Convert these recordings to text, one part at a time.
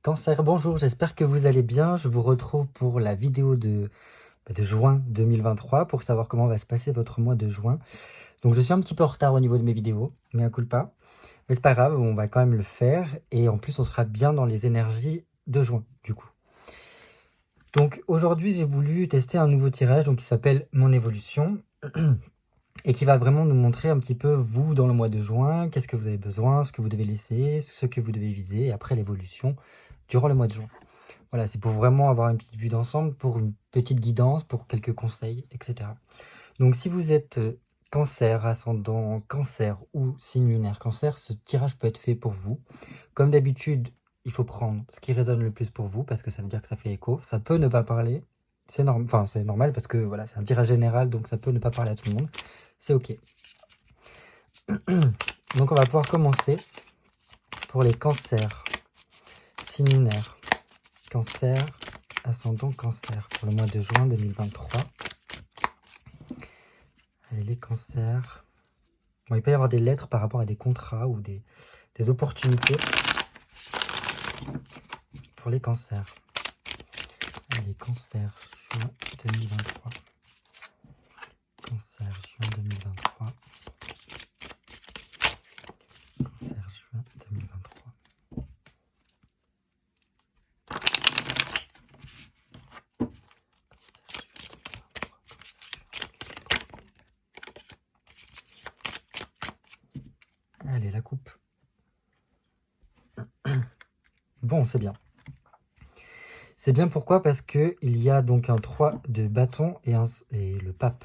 Cancer, bonjour, j'espère que vous allez bien. Je vous retrouve pour la vidéo de juin 2023 pour savoir comment va se passer votre mois de juin. Donc je suis un petit peu en retard au niveau de mes vidéos, mais un culpa. Mais c'est pas grave, on va quand même le faire. Et en plus, on sera bien dans les énergies de juin, du coup. Donc aujourd'hui, j'ai voulu tester un nouveau tirage donc, qui s'appelle Mon évolution. Et qui va vraiment nous montrer un petit peu, vous, dans le mois de juin, qu'est-ce que vous avez besoin, ce que vous devez laisser, ce que vous devez viser, et après l'évolution durant le mois de juin. Voilà, c'est pour vraiment avoir une petite vue d'ensemble, pour une petite guidance, pour quelques conseils, etc. Donc si vous êtes cancer, ascendant cancer ou signe lunaire cancer, ce tirage peut être fait pour vous. Comme d'habitude, il faut prendre ce qui résonne le plus pour vous, parce que ça veut dire que ça fait écho. Ça peut ne pas parler, c'est normal, parce que voilà, c'est un tirage général, donc ça peut ne pas parler à tout le monde. C'est ok. Donc on va pouvoir commencer pour les cancers, signe lunaire, cancer, ascendant cancer, pour le mois de juin 2023. Allez, les cancers. Bon, il peut y avoir des lettres par rapport à des contrats ou des opportunités pour les cancers. Allez, cancer, juin 2023. Cancer, juin 2023. Cancer, juin 2023. Allez, la coupe. Bon, c'est bien. C'est bien pourquoi? Parce qu'il y a donc un 3 de bâton et le pape.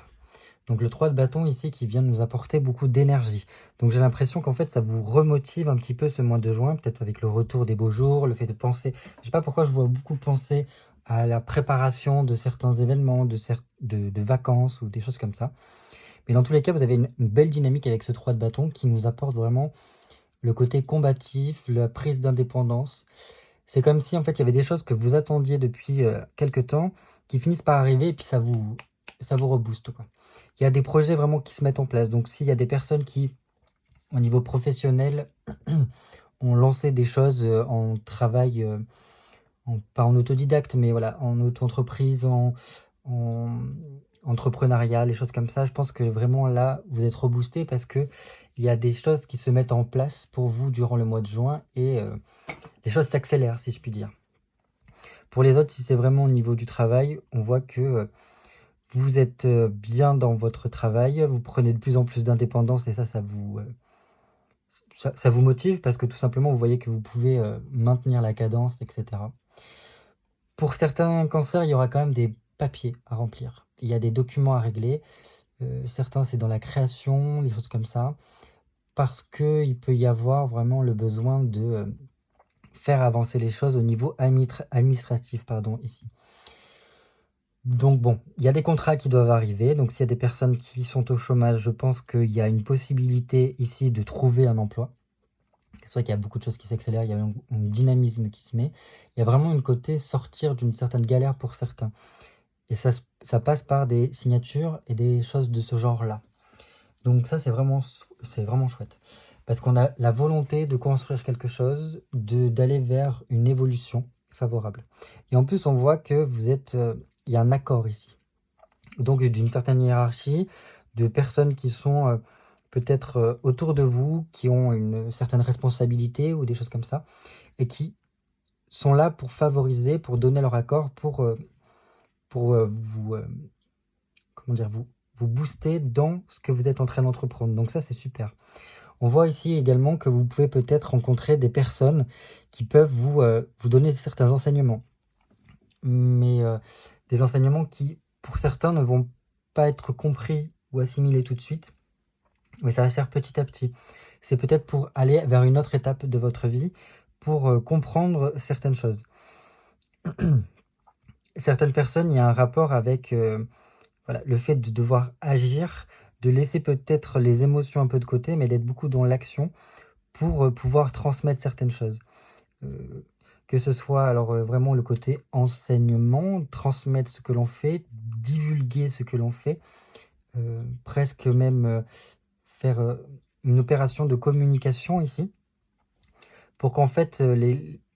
Donc le 3 de bâton ici qui vient nous apporter beaucoup d'énergie. Donc j'ai l'impression qu'en fait ça vous remotive un petit peu ce mois de juin, peut-être avec le retour des beaux jours, le fait de penser, je sais pas pourquoi je vois beaucoup penser à la préparation de certains événements, de vacances ou des choses comme ça. Mais dans tous les cas, vous avez une belle dynamique avec ce 3 de bâton qui nous apporte vraiment le côté combatif, la prise d'indépendance. C'est comme si en fait il y avait des choses que vous attendiez depuis quelques temps qui finissent par arriver et puis ça vous rebooste, quoi. Il y a des projets vraiment qui se mettent en place. Donc s'il y a des personnes qui, au niveau professionnel, ont lancé des choses en travail, pas en autodidacte, mais voilà, en auto-entreprise, en entrepreneuriat, les choses comme ça, je pense que vraiment là, vous êtes reboosté parce que il y a des choses qui se mettent en place pour vous durant le mois de juin et les choses s'accélèrent, si je puis dire. Pour les autres, si c'est vraiment au niveau du travail, on voit que vous êtes bien dans votre travail, vous prenez de plus en plus d'indépendance et ça vous motive parce que tout simplement, vous voyez que vous pouvez maintenir la cadence, etc. Pour certains cancers, il y aura quand même des papiers à remplir. Il y a des documents à régler. Certains, c'est dans la création, les choses comme ça. Parce qu'il peut y avoir vraiment le besoin de faire avancer les choses au niveau administratif, ici. Donc bon, il y a des contrats qui doivent arriver. Donc s'il y a des personnes qui sont au chômage, je pense qu'il y a une possibilité ici de trouver un emploi. C'est vrai qu'il y a beaucoup de choses qui s'accélèrent, il y a un dynamisme qui se met. Il y a vraiment une côté sortir d'une certaine galère pour certains. Et ça passe par des signatures et des choses de ce genre-là. Donc ça, c'est vraiment chouette. Parce qu'on a la volonté de construire quelque chose, d'aller vers une évolution favorable. Et en plus, on voit que vous êtes... il y a un accord ici. Donc d'une certaine hiérarchie, de personnes qui sont peut-être autour de vous, qui ont une certaine responsabilité ou des choses comme ça, et qui sont là pour favoriser, pour donner leur accord, pour vous, comment dire, vous booster dans ce que vous êtes en train d'entreprendre. Donc ça, c'est super. On voit ici également que vous pouvez peut-être rencontrer des personnes qui peuvent vous donner certains enseignements. Mais des enseignements qui, pour certains, ne vont pas être compris ou assimilés tout de suite. Mais ça va se faire petit à petit. C'est peut-être pour aller vers une autre étape de votre vie, pour comprendre certaines choses. Certaines personnes, il y a un rapport avec voilà, le fait de devoir agir, de laisser peut-être les émotions un peu de côté, mais d'être beaucoup dans l'action pour pouvoir transmettre certaines choses. Que ce soit alors vraiment le côté enseignement, transmettre ce que l'on fait, divulguer ce que l'on fait, presque même faire une opération de communication ici, pour qu'en fait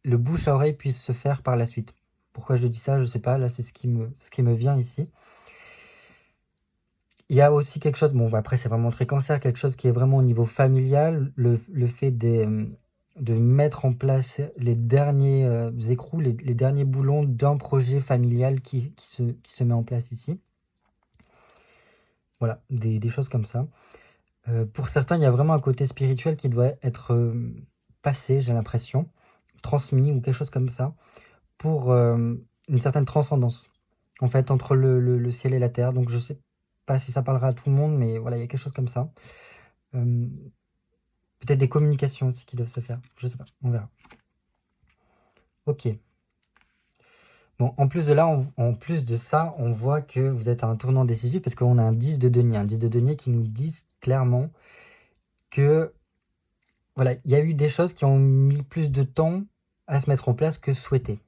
le bouche à oreille puisse se faire par la suite. Pourquoi je dis ça, je sais pas, là c'est ce qui me vient ici. Il y a aussi quelque chose, bon après c'est vraiment très cancer, quelque chose qui est vraiment au niveau familial, le fait de mettre en place les derniers écrous, les derniers boulons d'un projet familial qui se met en place ici. Voilà, des choses comme ça. Pour certains, il y a vraiment un côté spirituel qui doit être passé, j'ai l'impression, transmis ou quelque chose comme ça, pour une certaine transcendance, en fait, entre le ciel et la terre. Donc je sais pas si ça parlera à tout le monde, mais voilà, il y a quelque chose comme ça. Peut-être des communications aussi qui doivent se faire, je sais pas, on verra. Ok. Bon, en plus de là, en plus de ça, on voit que vous êtes à un tournant décisif parce qu'on a un 10 de denier qui nous dit clairement que voilà, il y a eu des choses qui ont mis plus de temps à se mettre en place que souhaité.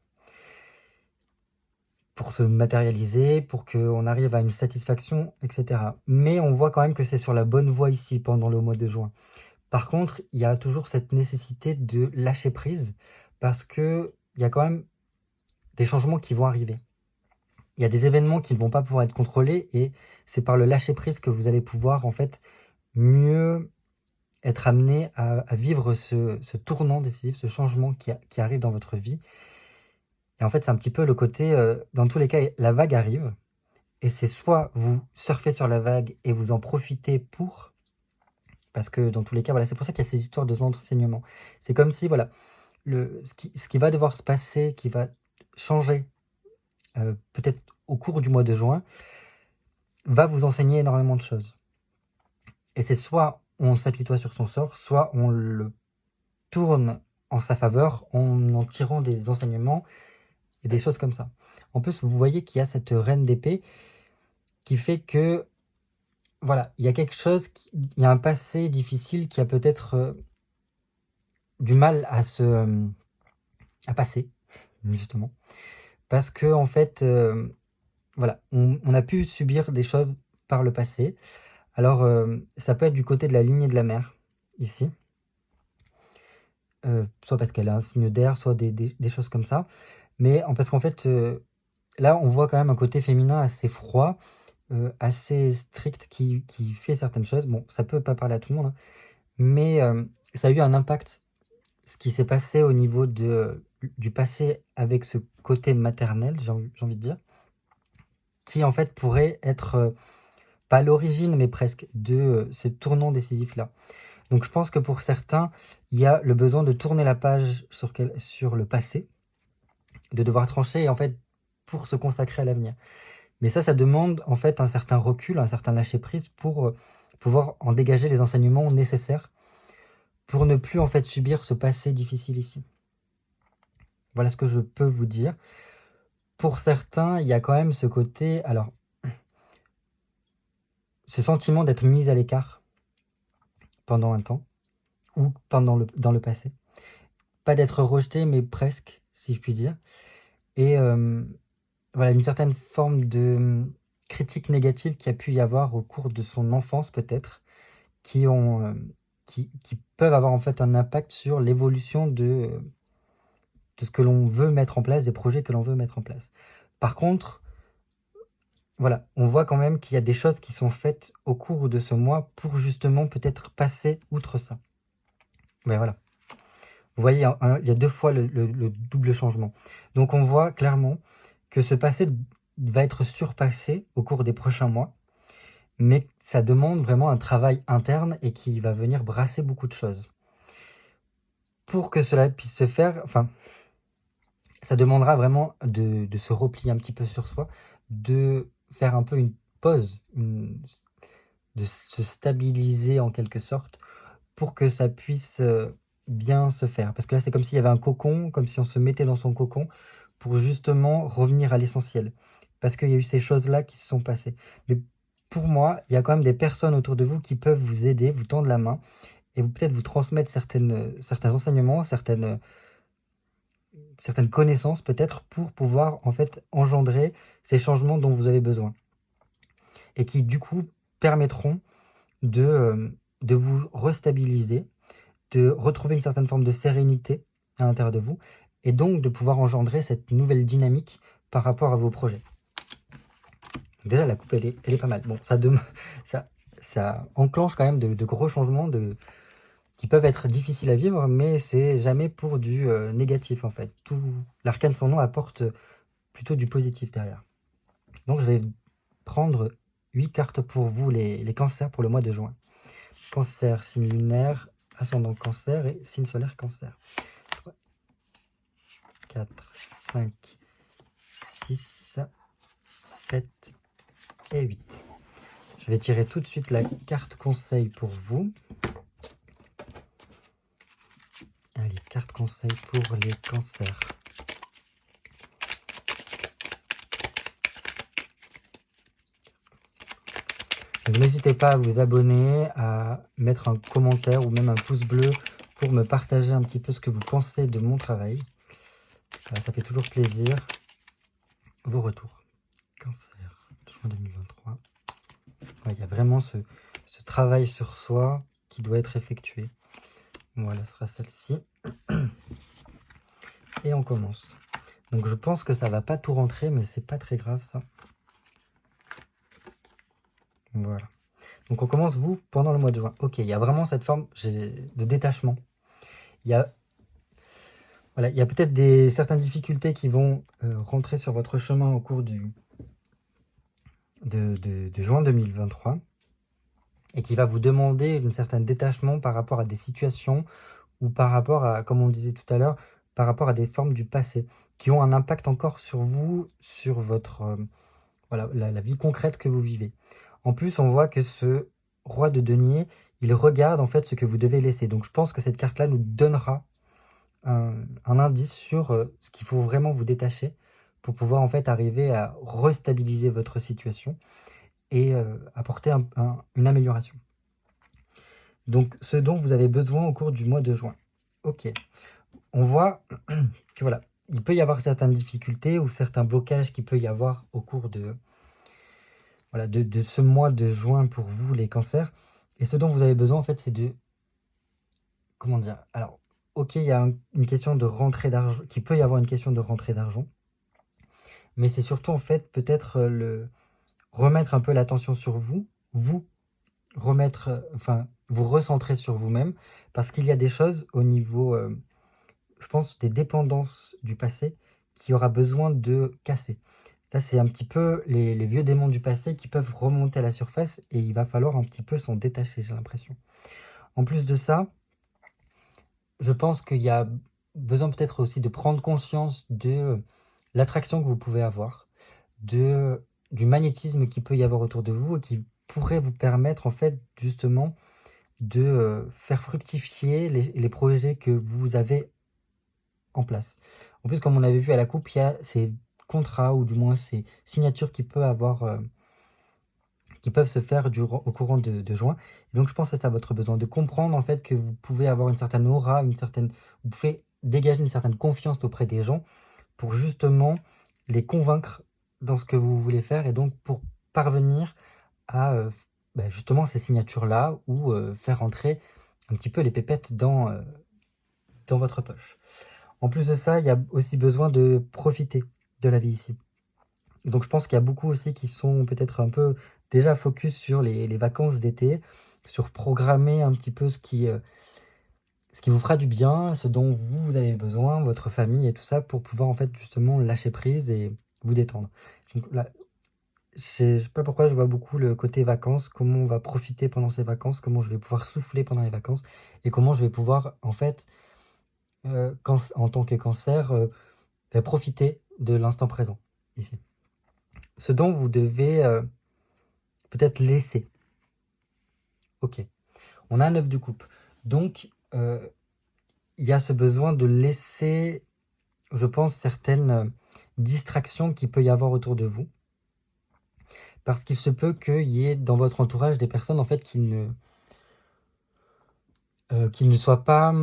Pour se matérialiser, pour qu'on arrive à une satisfaction, etc. Mais on voit quand même que c'est sur la bonne voie ici pendant le mois de juin. Par contre, il y a toujours cette nécessité de lâcher prise parce que il y a quand même des changements qui vont arriver. Il y a des événements qui ne vont pas pouvoir être contrôlés et c'est par le lâcher prise que vous allez pouvoir en fait mieux être amené à vivre ce tournant décisif, ce changement qui arrive dans votre vie. Et en fait, c'est un petit peu le côté, dans tous les cas, la vague arrive et c'est soit vous surfez sur la vague et vous en profitez pour, parce que dans tous les cas, voilà, c'est pour ça qu'il y a ces histoires de enseignements. C'est comme si, voilà, ce qui va devoir se passer, qui va changer, peut-être au cours du mois de juin, va vous enseigner énormément de choses. Et c'est soit on s'apitoie sur son sort, soit on le tourne en sa faveur en tirant des enseignements et des choses comme ça. En plus, vous voyez qu'il y a cette reine d'épée qui fait que, voilà, il y a quelque chose, il y a un passé difficile qui a peut-être du mal à passer, justement. Parce que, en fait, voilà, on a pu subir des choses par le passé. Alors, ça peut être du côté de la lignée de la mère, ici. Soit parce qu'elle a un signe d'air, soit des choses comme ça. Mais parce qu'en fait, là, on voit quand même un côté féminin assez froid, assez strict qui fait certaines choses. Bon, ça peut pas parler à tout le monde, hein, mais ça a eu un impact. Ce qui s'est passé au niveau du passé avec ce côté maternel, j'ai envie de dire, qui en fait pourrait être, pas l'origine, mais presque, de ce tournant décisif-là. Donc je pense que pour certains, il y a le besoin de tourner la page sur le passé, de devoir trancher en fait pour se consacrer à l'avenir. Mais ça demande en fait un certain recul, un certain lâcher-prise pour pouvoir en dégager les enseignements nécessaires pour ne plus en fait subir ce passé difficile ici. Voilà ce que je peux vous dire. Pour certains, il y a quand même ce côté, alors, ce sentiment d'être mis à l'écart pendant un temps, ou dans le passé. Pas d'être rejeté, mais presque, si je puis dire. Et voilà, une certaine forme de critique négative qu'il y a pu y avoir au cours de son enfance peut-être, qui peuvent avoir en fait un impact sur l'évolution de ce que l'on veut mettre en place, des projets que l'on veut mettre en place. Par contre, voilà, on voit quand même qu'il y a des choses qui sont faites au cours de ce mois pour justement peut-être passer outre ça. Mais voilà. Vous voyez, il y a 2 fois le double changement. Donc on voit clairement que ce passé va être surpassé au cours des prochains mois, mais ça demande vraiment un travail interne et qui va venir brasser beaucoup de choses. Pour que cela puisse se faire, enfin, ça demandera vraiment de se replier un petit peu sur soi, de faire un peu une pause, de se stabiliser en quelque sorte, pour que ça puisse bien se faire. Parce que là, c'est comme s'il y avait un cocon, comme si on se mettait dans son cocon, pour justement revenir à l'essentiel. Parce qu'il y a eu ces choses-là qui se sont passées. Mais pour moi, il y a quand même des personnes autour de vous qui peuvent vous aider, vous tendre la main, et peut-être vous transmettre certains enseignements, certaines connaissances peut-être, pour pouvoir en fait engendrer ces changements dont vous avez besoin. Et qui du coup permettront de vous restabiliser, de retrouver une certaine forme de sérénité à l'intérieur de vous et donc de pouvoir engendrer cette nouvelle dynamique par rapport à vos projets. Déjà, la coupe, elle est pas mal. Bon, ça enclenche quand même de gros changements qui peuvent être difficiles à vivre, mais c'est jamais pour du négatif, en fait. L'arcane sans nom apporte plutôt du positif derrière. Donc, je vais prendre 8 cartes pour vous, les cancers, pour le mois de juin. Cancer, signe lunaire, ascendant cancer et signe solaire cancer. 3, 4, 5, 6, 7 et 8. Je vais tirer tout de suite la carte conseil pour vous. Allez, carte conseil pour les cancers. N'hésitez pas à vous abonner, à mettre un commentaire ou même un pouce bleu pour me partager un petit peu ce que vous pensez de mon travail. Ça fait toujours plaisir. Vos retours. Cancer, juin 2023. Ouais, il y a vraiment ce travail sur soi qui doit être effectué. Voilà, ce sera celle-ci. Et on commence. Donc je pense que ça va pas tout rentrer, mais c'est pas très grave ça. Voilà. Donc on commence, vous, pendant le mois de juin. Ok, il y a vraiment cette forme de détachement. Il y a peut-être certaines difficultés qui vont rentrer sur votre chemin au cours de juin 2023 et qui va vous demander un certain détachement par rapport à des situations ou par rapport à, comme on le disait tout à l'heure, par rapport à des formes du passé qui ont un impact encore sur vous, sur votre la vie concrète que vous vivez. En plus, on voit que ce roi de denier, il regarde en fait ce que vous devez laisser. Donc je pense que cette carte-là nous donnera un indice sur ce qu'il faut vraiment vous détacher pour pouvoir en fait arriver à restabiliser votre situation et apporter une amélioration. Donc ce dont vous avez besoin au cours du mois de juin. Ok, on voit que voilà, il peut y avoir certaines difficultés ou certains blocages qu'il peut y avoir au cours de ce mois de juin pour vous les cancers. Et ce dont vous avez besoin en fait c'est de, comment dire, alors ok, il y a une question de rentrée d'argent, qu'il peut y avoir une question de rentrée d'argent, mais c'est surtout en fait peut-être remettre un peu l'attention sur vous remettre, vous recentrer sur vous-même, parce qu'il y a des choses au niveau, je pense, des dépendances du passé qui aura besoin de casser. Là, c'est un petit peu les vieux démons du passé qui peuvent remonter à la surface et il va falloir un petit peu s'en détacher, j'ai l'impression. En plus de ça, je pense qu'il y a besoin peut-être aussi de prendre conscience de l'attraction que vous pouvez avoir, du magnétisme qu'il peut y avoir autour de vous et qui pourrait vous permettre en fait justement de faire fructifier les projets que vous avez en place. En plus, comme on avait vu à la coupe, il y a ces contrats ou du moins ces signatures qui peuvent se faire au courant de juin. Et donc je pense que c'est ça votre besoin, de comprendre en fait que vous pouvez avoir une certaine aura, vous pouvez dégager une certaine confiance auprès des gens pour justement les convaincre dans ce que vous voulez faire et donc pour parvenir à justement ces signatures-là ou faire entrer un petit peu les pépettes dans votre poche. En plus de ça, il y a aussi besoin de profiter de la vie ici. Donc je pense qu'il y a beaucoup aussi qui sont peut-être un peu déjà focus sur les vacances d'été, sur programmer un petit peu ce qui vous fera du bien, ce dont vous avez besoin, votre famille et tout ça, pour pouvoir en fait justement lâcher prise et vous détendre. Donc là, je sais pas pourquoi je vois beaucoup le côté vacances, comment on va profiter pendant ces vacances, comment je vais pouvoir souffler pendant les vacances et comment je vais pouvoir en fait, en tant que cancer, profiter de l'instant présent ici. Ce dont vous devez peut-être laisser. Ok, on a un 9 de coupe. Donc, il y a ce besoin de laisser, je pense, certaines distractions qu'il peut y avoir autour de vous. Parce qu'il se peut qu'il y ait dans votre entourage des personnes en fait qui ne soient pas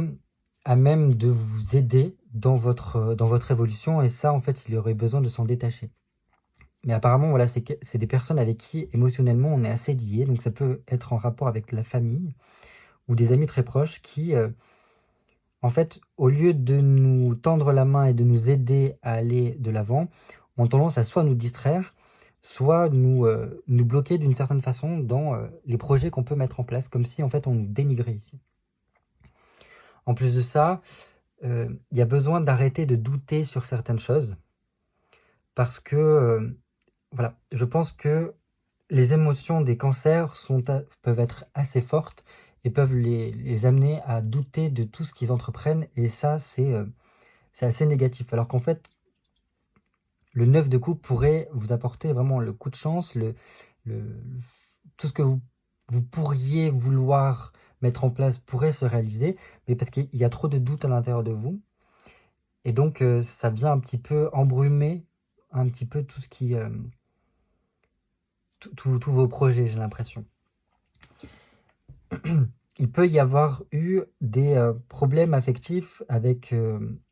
à même de vous aider dans votre évolution. Et ça, en fait, il y aurait besoin de s'en détacher. Mais apparemment, voilà, c'est des personnes avec qui émotionnellement on est assez lié. Donc ça peut être en rapport avec la famille ou des amis très proches qui en fait, au lieu de nous tendre la main et de nous aider à aller de l'avant, ont tendance à soit nous distraire, soit nous bloquer d'une certaine façon dans les projets qu'on peut mettre en place, comme si en fait on nous dénigrait ici. En plus de ça, il y a besoin d'arrêter de douter sur certaines choses, parce que voilà, je pense que les émotions des cancers peuvent être assez fortes et peuvent les amener à douter de tout ce qu'ils entreprennent, et ça, c'est assez négatif. Alors qu'en fait, le 9 de coupe pourrait vous apporter vraiment le coup de chance, tout ce que vous pourriez vouloir mettre en place pourrait se réaliser, mais parce qu'il y a trop de doutes à l'intérieur de vous. Et donc, ça vient un petit peu embrumer un petit peu tout ce qui, tous vos projets, j'ai l'impression. Il peut y avoir eu des problèmes affectifs avec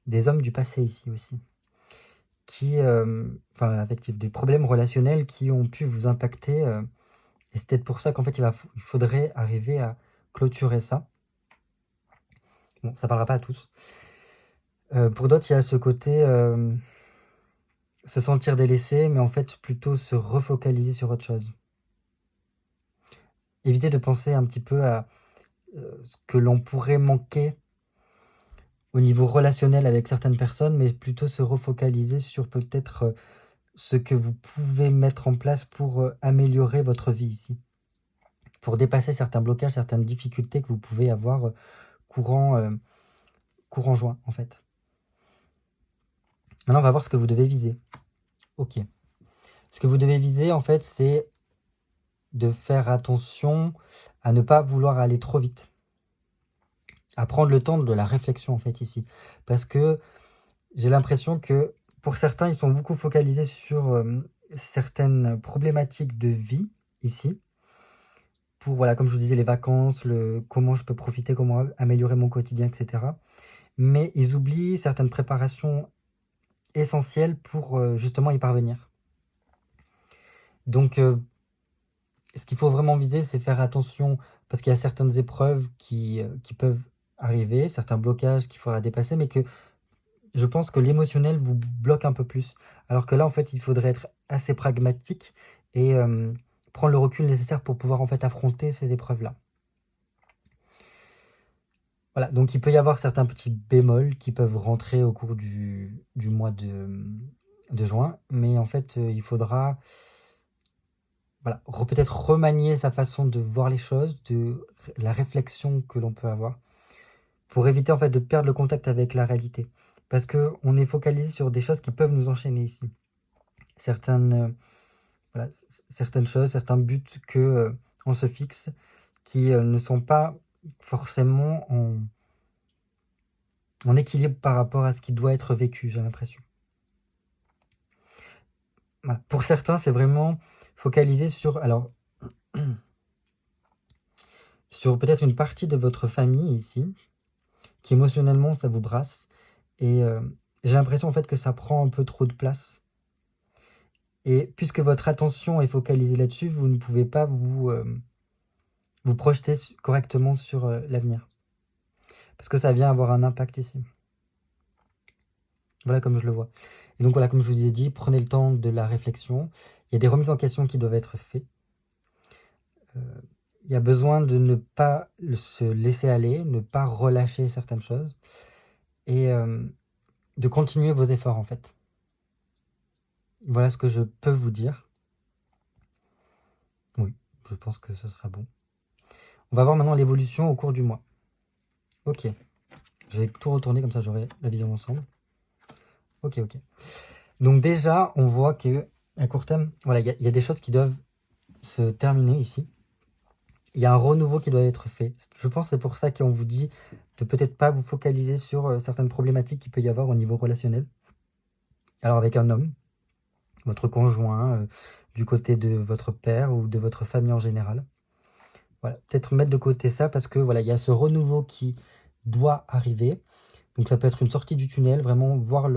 des hommes du passé ici aussi. Enfin, affectifs, des problèmes relationnels qui ont pu vous impacter. Et c'est peut-être pour ça qu'en fait, il faudrait arriver à clôturer ça. Bon, ça parlera pas à tous. Pour d'autres, il y a ce côté se sentir délaissé, mais en fait, plutôt se refocaliser sur autre chose. Éviter de penser un petit peu à ce que l'on pourrait manquer au niveau relationnel avec certaines personnes, mais plutôt se refocaliser sur peut-être ce que vous pouvez mettre en place pour améliorer votre vie ici. Pour dépasser certains blocages, certaines difficultés que vous pouvez avoir courant juin, en fait. Maintenant, on va voir ce que vous devez viser. Ok. Ce que vous devez viser, en fait, c'est de faire attention à ne pas vouloir aller trop vite. À prendre le temps de la réflexion, en fait, ici. Parce que j'ai l'impression que, pour certains, ils sont beaucoup focalisés sur certaines problématiques de vie, ici. Pour, voilà, comme je vous disais, les vacances, comment je peux profiter, comment améliorer mon quotidien, etc. Mais ils oublient certaines préparations essentielles pour justement y parvenir. Donc, ce qu'il faut vraiment viser, c'est faire attention, parce qu'il y a certaines épreuves qui peuvent arriver, certains blocages qu'il faudra dépasser, mais que je pense que l'émotionnel vous bloque un peu plus. Alors que là, en fait, il faudrait être assez pragmatique et prendre le recul nécessaire pour pouvoir en fait affronter ces épreuves-là. Voilà, donc il peut y avoir certains petits bémols qui peuvent rentrer au cours du mois de juin, mais en fait, il faudra voilà, peut-être remanier sa façon de voir les choses, la réflexion que l'on peut avoir, pour éviter en fait de perdre le contact avec la réalité. Parce qu'on est focalisé sur des choses qui peuvent nous enchaîner ici. Certaines choses, certains buts que on se fixe, qui ne sont pas forcément en équilibre par rapport à ce qui doit être vécu, j'ai l'impression. Voilà. Pour certains, c'est vraiment focalisé sur, alors, sur peut-être une partie de votre famille ici, qui émotionnellement, ça vous brasse. Et j'ai l'impression en fait que ça prend un peu trop de place. Et puisque votre attention est focalisée là-dessus, vous ne pouvez pas vous projeter correctement sur l'avenir. Parce que ça vient avoir un impact ici. Voilà comme je le vois. Et donc voilà, comme je vous ai dit, prenez le temps de la réflexion. Il y a des remises en question qui doivent être faites. Il y a besoin de ne pas se laisser aller, ne pas relâcher certaines choses. Et de continuer vos efforts en fait. Voilà ce que je peux vous dire. Oui, je pense que ce sera bon. On va voir maintenant l'évolution au cours du mois. Ok. Je vais tout retourner, comme ça j'aurai la vision ensemble. Ok. Donc déjà, on voit que à court terme, voilà, il y a des choses qui doivent se terminer ici. Il y a un renouveau qui doit être fait. Je pense que c'est pour ça qu'on vous dit de peut-être pas vous focaliser sur certaines problématiques qu'il peut y avoir au niveau relationnel. Alors avec un homme, votre conjoint, du côté de votre père ou de votre famille en général. Voilà, peut-être mettre de côté ça parce que voilà, il y a ce renouveau qui doit arriver. Donc ça peut être une sortie du tunnel, vraiment voir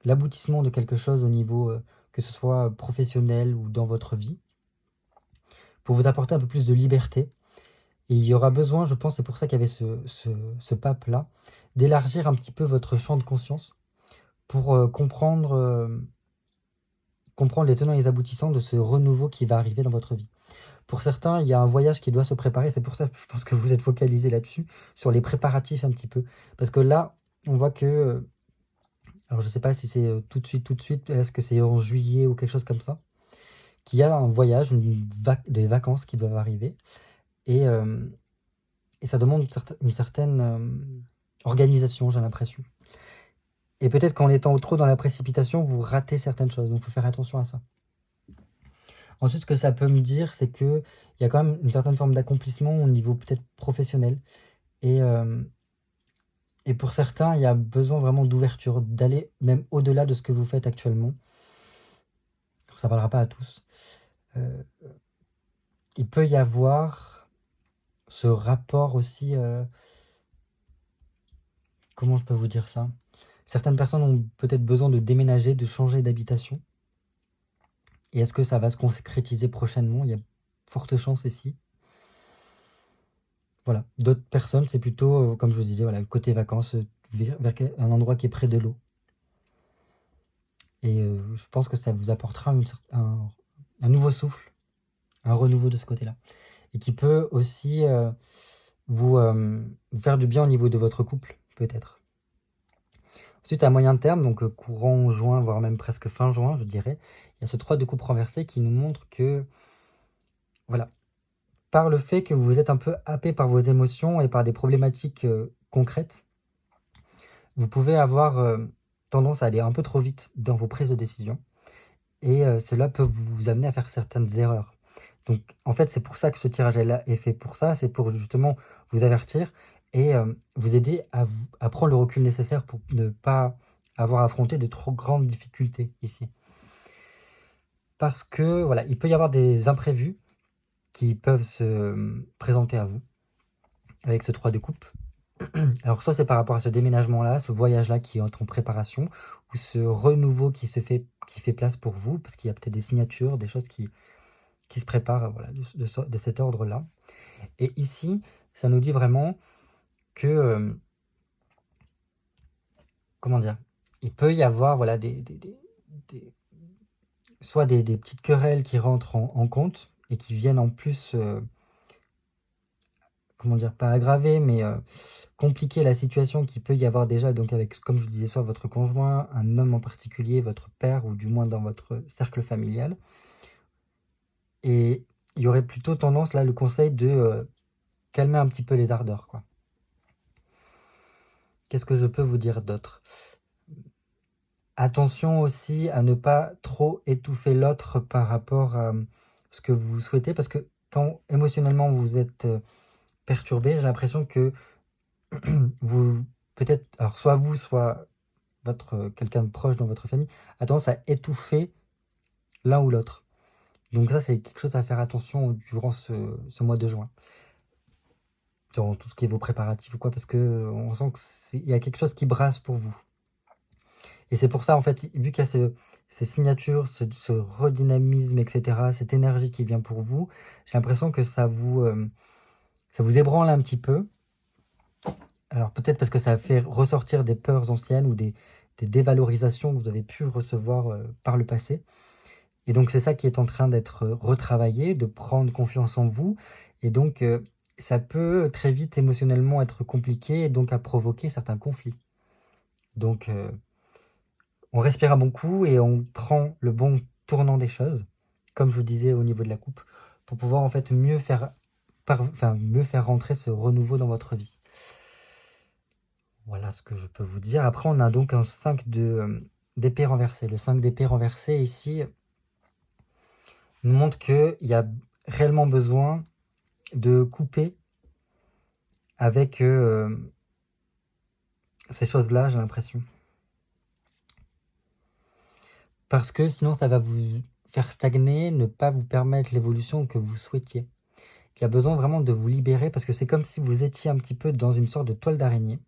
l'aboutissement de quelque chose au niveau que ce soit professionnel ou dans votre vie, pour vous apporter un peu plus de liberté Et il y aura besoin, je pense, c'est pour ça qu'il y avait ce pape-là, d'élargir un petit peu votre champ de conscience pour comprendre les tenants et les aboutissants de ce renouveau qui va arriver dans votre vie. Pour certains, il y a un voyage qui doit se préparer, c'est pour ça que je pense que vous êtes focalisé là-dessus, sur les préparatifs un petit peu. Parce que là, on voit que, alors je ne sais pas si c'est tout de suite, est-ce que c'est en juillet ou quelque chose comme ça, qu'il y a un voyage, des vacances qui doivent arriver, et, euh, et ça demande une certaine organisation, j'ai l'impression. Et peut-être qu'en étant trop dans la précipitation, vous ratez certaines choses, donc il faut faire attention à ça. Ensuite, ce que ça peut me dire, c'est qu'il y a quand même une certaine forme d'accomplissement au niveau peut-être professionnel. Et, euh, et pour certains, il y a besoin vraiment d'ouverture, d'aller même au-delà de ce que vous faites actuellement. Alors, ça ne parlera pas à tous. Euh, il peut y avoir ce rapport aussi, comment je peux vous dire ça? Certaines personnes ont peut-être besoin de déménager, de changer d'habitation. Et est-ce que ça va se concrétiser prochainement? Il y a forte chance ici. Voilà. D'autres personnes, c'est plutôt, comme je vous disais, voilà, le côté vacances, vers un endroit qui est près de l'eau. Et je pense que ça vous apportera un nouveau souffle, un renouveau de ce côté-là. Et qui peut aussi vous faire du bien au niveau de votre couple, peut-être. Ensuite, à moyen terme, donc courant juin, voire même presque fin juin, je dirais, il y a ce 3 de coupe renversé qui nous montre que, voilà, par le fait que vous êtes un peu happé par vos émotions et par des problématiques concrètes, vous pouvez avoir tendance à aller un peu trop vite dans vos prises de décision. Et cela peut vous amener à faire certaines erreurs. Donc, en fait, c'est pour ça que ce tirage-là est fait pour ça, c'est pour justement vous avertir et vous aider à prendre le recul nécessaire pour ne pas avoir affronté de trop grandes difficultés ici. Parce que, voilà, il peut y avoir des imprévus qui peuvent se présenter à vous avec ce 3 de coupe. Alors, soit c'est par rapport à ce déménagement-là, ce voyage-là qui est en préparation, ou ce renouveau qui fait place pour vous, parce qu'il y a peut-être des signatures, des choses qui se préparent, voilà, de cet ordre-là. Et ici, ça nous dit vraiment que, comment dire, il peut y avoir, voilà, soit des petites querelles qui rentrent en compte et qui viennent en plus, comment dire, pas aggraver, mais compliquer la situation qu'il peut y avoir déjà, donc avec, comme je vous disais, soit votre conjoint, un homme en particulier, votre père, ou du moins dans votre cercle familial. Et il y aurait plutôt tendance, là, le conseil de calmer un petit peu les ardeurs, quoi. Qu'est-ce que je peux vous dire d'autre? Attention aussi à ne pas trop étouffer l'autre par rapport à ce que vous souhaitez, parce que quand émotionnellement vous êtes perturbé, j'ai l'impression que vous, peut-être, alors soit vous, soit quelqu'un de proche dans votre famille, a tendance à étouffer l'un ou l'autre. Donc ça, c'est quelque chose à faire attention durant ce mois de juin. Dans tout ce qui est vos préparatifs ou quoi, parce que on sent qu'il y a quelque chose qui brasse pour vous. Et c'est pour ça, en fait, vu qu'il y a ces signatures, ce redynamisme, etc., cette énergie qui vient pour vous, j'ai l'impression que ça vous ébranle un petit peu. Alors peut-être parce que ça fait ressortir des peurs anciennes ou des dévalorisations que vous avez pu recevoir par le passé. Et donc c'est ça qui est en train d'être retravaillé, de prendre confiance en vous. Et donc ça peut très vite émotionnellement être compliqué et donc à provoquer certains conflits. Donc on respire un bon coup et on prend le bon tournant des choses, comme je vous disais au niveau de la coupe, pour pouvoir en fait mieux faire rentrer ce renouveau dans votre vie. Voilà ce que je peux vous dire. Après, on a donc un 5 d'épée renversée. Le 5 d'épée renversée ici nous montre qu'il y a réellement besoin de couper avec ces choses-là, j'ai l'impression. Parce que sinon, ça va vous faire stagner, ne pas vous permettre l'évolution que vous souhaitiez. Il y a besoin vraiment de vous libérer parce que c'est comme si vous étiez un petit peu dans une sorte de toile d'araignée.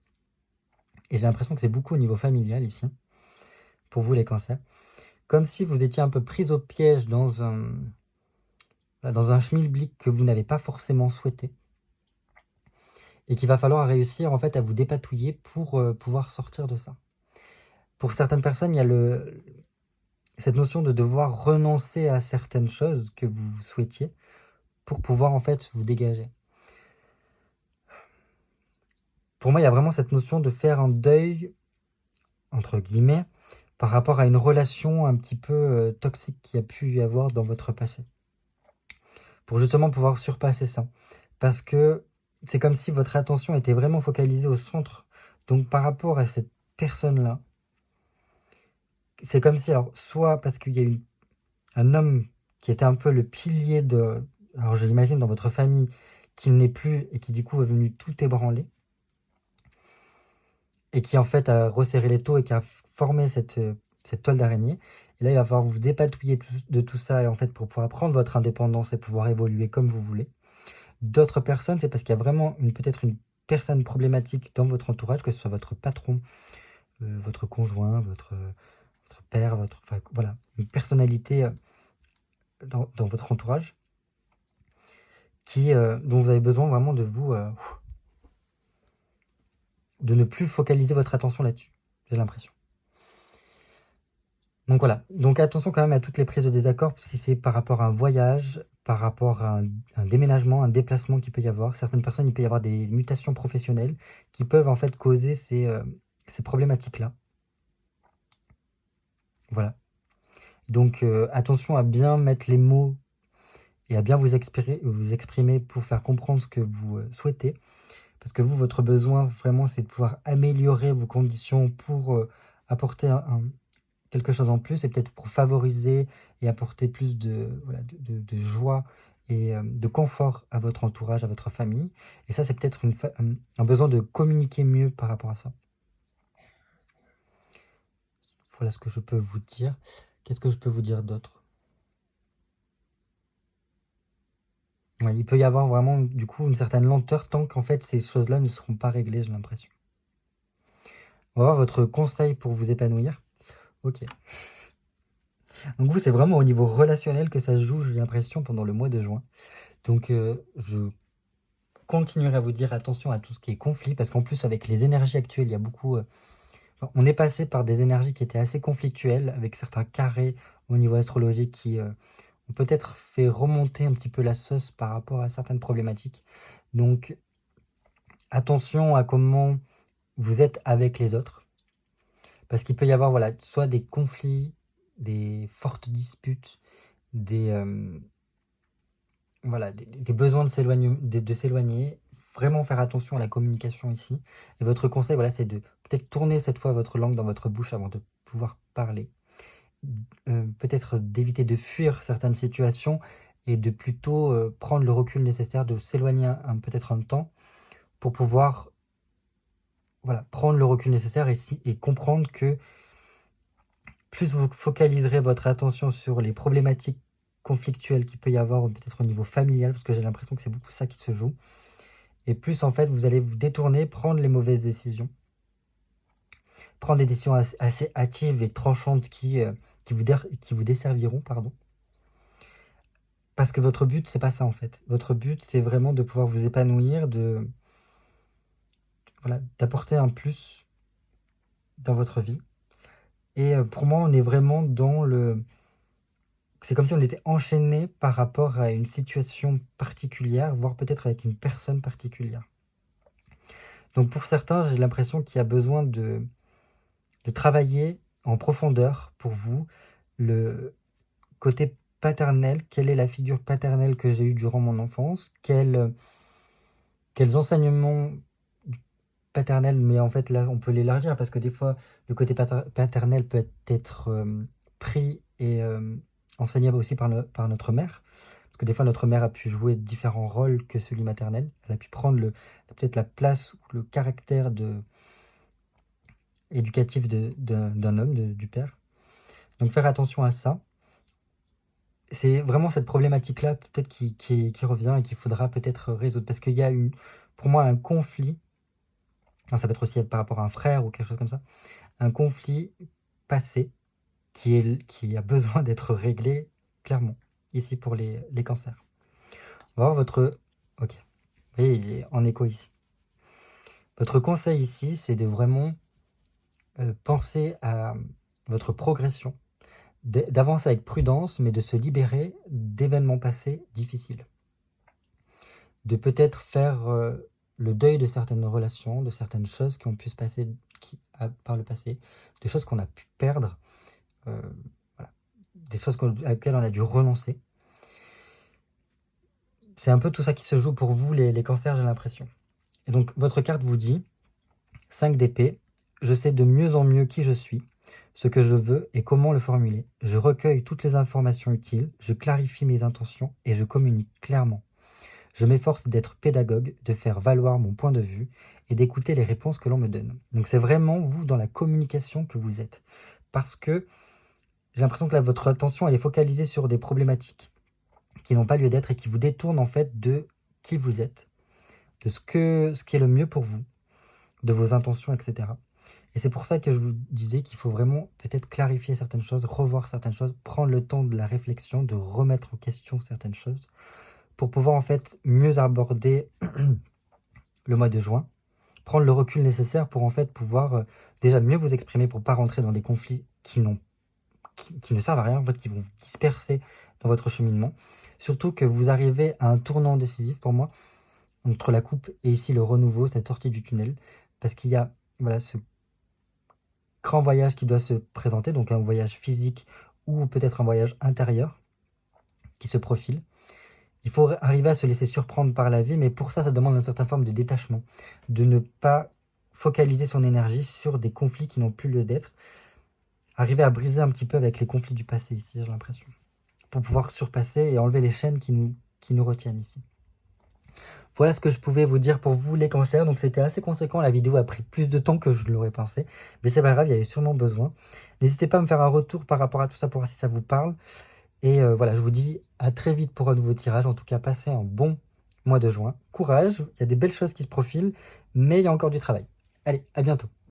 Et j'ai l'impression que c'est beaucoup au niveau familial ici, pour vous les cancers. Comme si vous étiez un peu pris au piège dans un schmilblick que vous n'avez pas forcément souhaité. et qu'il va falloir réussir en fait à vous dépatouiller pour pouvoir sortir de ça. Pour certaines personnes, il y a cette notion de devoir renoncer à certaines choses que vous souhaitiez pour pouvoir en fait vous dégager. Pour moi, il y a vraiment cette notion de faire un deuil, entre guillemets, par rapport à une relation un petit peu toxique qu'il y a pu y avoir dans votre passé. Pour justement pouvoir surpasser ça. Parce que c'est comme si votre attention était vraiment focalisée au centre. Donc par rapport à cette personne-là, c'est comme si, alors, soit parce qu'il y a eu un homme qui était un peu le pilier alors je l'imagine dans votre famille, qui n'est plus et qui du coup est venu tout ébranler, et qui en fait a resserré les taux et qui a formé cette toile d'araignée. Et là, il va falloir vous dépatouiller de tout ça et en fait pour pouvoir prendre votre indépendance et pouvoir évoluer comme vous voulez. D'autres personnes, c'est parce qu'il y a vraiment peut-être une personne problématique dans votre entourage, que ce soit votre patron, votre conjoint, votre père, enfin, voilà, une personnalité dans votre entourage dont vous avez besoin vraiment de ne plus focaliser votre attention là-dessus, j'ai l'impression. Donc voilà, donc attention quand même à toutes les prises de désaccord, si c'est par rapport à un voyage, par rapport à un déménagement, un déplacement qu'il peut y avoir. Certaines personnes, il peut y avoir des mutations professionnelles qui peuvent en fait causer ces problématiques-là. Voilà. Donc attention à bien mettre les mots et à bien vous exprimer pour faire comprendre ce que vous souhaitez. Parce que vous, votre besoin vraiment, c'est de pouvoir améliorer vos conditions pour apporter quelque chose en plus et peut-être pour favoriser et apporter plus de joie et de confort à votre entourage, à votre famille. Et ça, c'est peut-être un besoin de communiquer mieux par rapport à ça. Voilà ce que je peux vous dire. Qu'est-ce que je peux vous dire d'autre? Ouais, il peut y avoir vraiment, du coup, une certaine lenteur tant qu'en fait, ces choses-là ne seront pas réglées, j'ai l'impression. On va voir votre conseil pour vous épanouir. Ok. Donc vous, c'est vraiment au niveau relationnel que ça se joue, j'ai l'impression, pendant le mois de juin. Donc je continuerai à vous dire attention à tout ce qui est conflit, parce qu'en plus, avec les énergies actuelles, il y a beaucoup... on est passé par des énergies qui étaient assez conflictuelles, avec certains carrés au niveau astrologique qui ont peut-être fait remonter un petit peu la sauce par rapport à certaines problématiques. Donc attention à comment vous êtes avec les autres, parce qu'il peut y avoir voilà, soit des conflits, des fortes disputes, voilà, des besoins de s'éloigner, vraiment faire attention à la communication ici. Et votre conseil, voilà, c'est de peut-être tourner cette fois votre langue dans votre bouche avant de pouvoir parler. Peut-être d'éviter de fuir certaines situations et de plutôt prendre le recul nécessaire, de s'éloigner peut-être un temps pour pouvoir voilà, prendre le recul nécessaire et comprendre que plus vous focaliserez votre attention sur les problématiques conflictuelles qu'il peut y avoir, ou peut-être au niveau familial, parce que j'ai l'impression que c'est beaucoup ça qui se joue, et plus en fait vous allez vous détourner, prendre les mauvaises décisions, prendre des décisions assez hâtives et tranchantes qui vous desserviront, pardon. Parce que votre but, c'est pas ça en fait. Votre but, c'est vraiment de pouvoir vous épanouir, voilà, d'apporter un plus dans votre vie. Et pour moi, on est vraiment c'est comme si on était enchaîné par rapport à une situation particulière, voire peut-être avec une personne particulière. Donc pour certains, j'ai l'impression qu'il y a besoin de travailler en profondeur pour vous le côté paternel. Quelle est la figure paternelle que j'ai eue durant mon enfance? Quels enseignements paternels, mais en fait là on peut l'élargir parce que des fois le côté paternel peut être pris et enseigné aussi par notre mère. Parce que des fois notre mère a pu jouer différents rôles que celui maternel. Elle a pu prendre peut-être la place ou le caractère éducatif d'un homme, du père. Donc faire attention à ça. C'est vraiment cette problématique-là peut-être qui revient et qu'il faudra peut-être résoudre. Parce qu'il y a pour moi un conflit, alors ça peut être aussi par rapport à un frère ou quelque chose comme ça, un conflit passé qui a besoin d'être réglé clairement, ici pour les cancers. On va voir votre... Ok, vous voyez, il est en écho ici. Votre conseil ici, c'est de vraiment penser à votre progression, d'avancer avec prudence, mais de se libérer d'événements passés difficiles. De peut-être faire le deuil de certaines relations, de certaines choses qui ont pu se passer par le passé, de choses qu'on a pu perdre, voilà, des choses à laquelle on a dû renoncer. C'est un peu tout ça qui se joue pour vous, les cancers, j'ai l'impression. Et donc, votre carte vous dit, 5 d'épée, je sais de mieux en mieux qui je suis, ce que je veux et comment le formuler. Je recueille toutes les informations utiles, je clarifie mes intentions et je communique clairement. Je m'efforce d'être pédagogue, de faire valoir mon point de vue et d'écouter les réponses que l'on me donne. Donc c'est vraiment vous dans la communication que vous êtes. Parce que j'ai l'impression que là, votre attention, elle est focalisée sur des problématiques qui n'ont pas lieu d'être et qui vous détournent en fait de qui vous êtes, de ce qui est le mieux pour vous, de vos intentions, etc. Et c'est pour ça que je vous disais qu'il faut vraiment peut-être clarifier certaines choses, revoir certaines choses, prendre le temps de la réflexion, de remettre en question certaines choses, pour pouvoir en fait mieux aborder le mois de juin, prendre le recul nécessaire pour en fait pouvoir déjà mieux vous exprimer pour pas rentrer dans des conflits qui ne servent à rien, en fait, qui vont vous disperser dans votre cheminement. Surtout que vous arrivez à un tournant décisif pour moi, entre la coupe et ici le renouveau, cette sortie du tunnel, parce qu'il y a voilà, ce grand voyage qui doit se présenter, donc un voyage physique ou peut-être un voyage intérieur qui se profile. Il faut arriver à se laisser surprendre par la vie, mais pour ça, ça demande une certaine forme de détachement, de ne pas focaliser son énergie sur des conflits qui n'ont plus lieu d'être. Arriver à briser un petit peu avec les conflits du passé ici, j'ai l'impression, pour pouvoir surpasser et enlever les chaînes qui nous retiennent ici. Voilà ce que je pouvais vous dire pour vous les cancers, donc c'était assez conséquent, la vidéo a pris plus de temps que je l'aurais pensé, mais c'est pas grave, il y avait sûrement besoin. N'hésitez pas à me faire un retour par rapport à tout ça pour voir si ça vous parle. Et voilà, je vous dis à très vite pour un nouveau tirage. En tout cas, passez un bon mois de juin. Courage, il y a des belles choses qui se profilent, mais il y a encore du travail. Allez, à bientôt.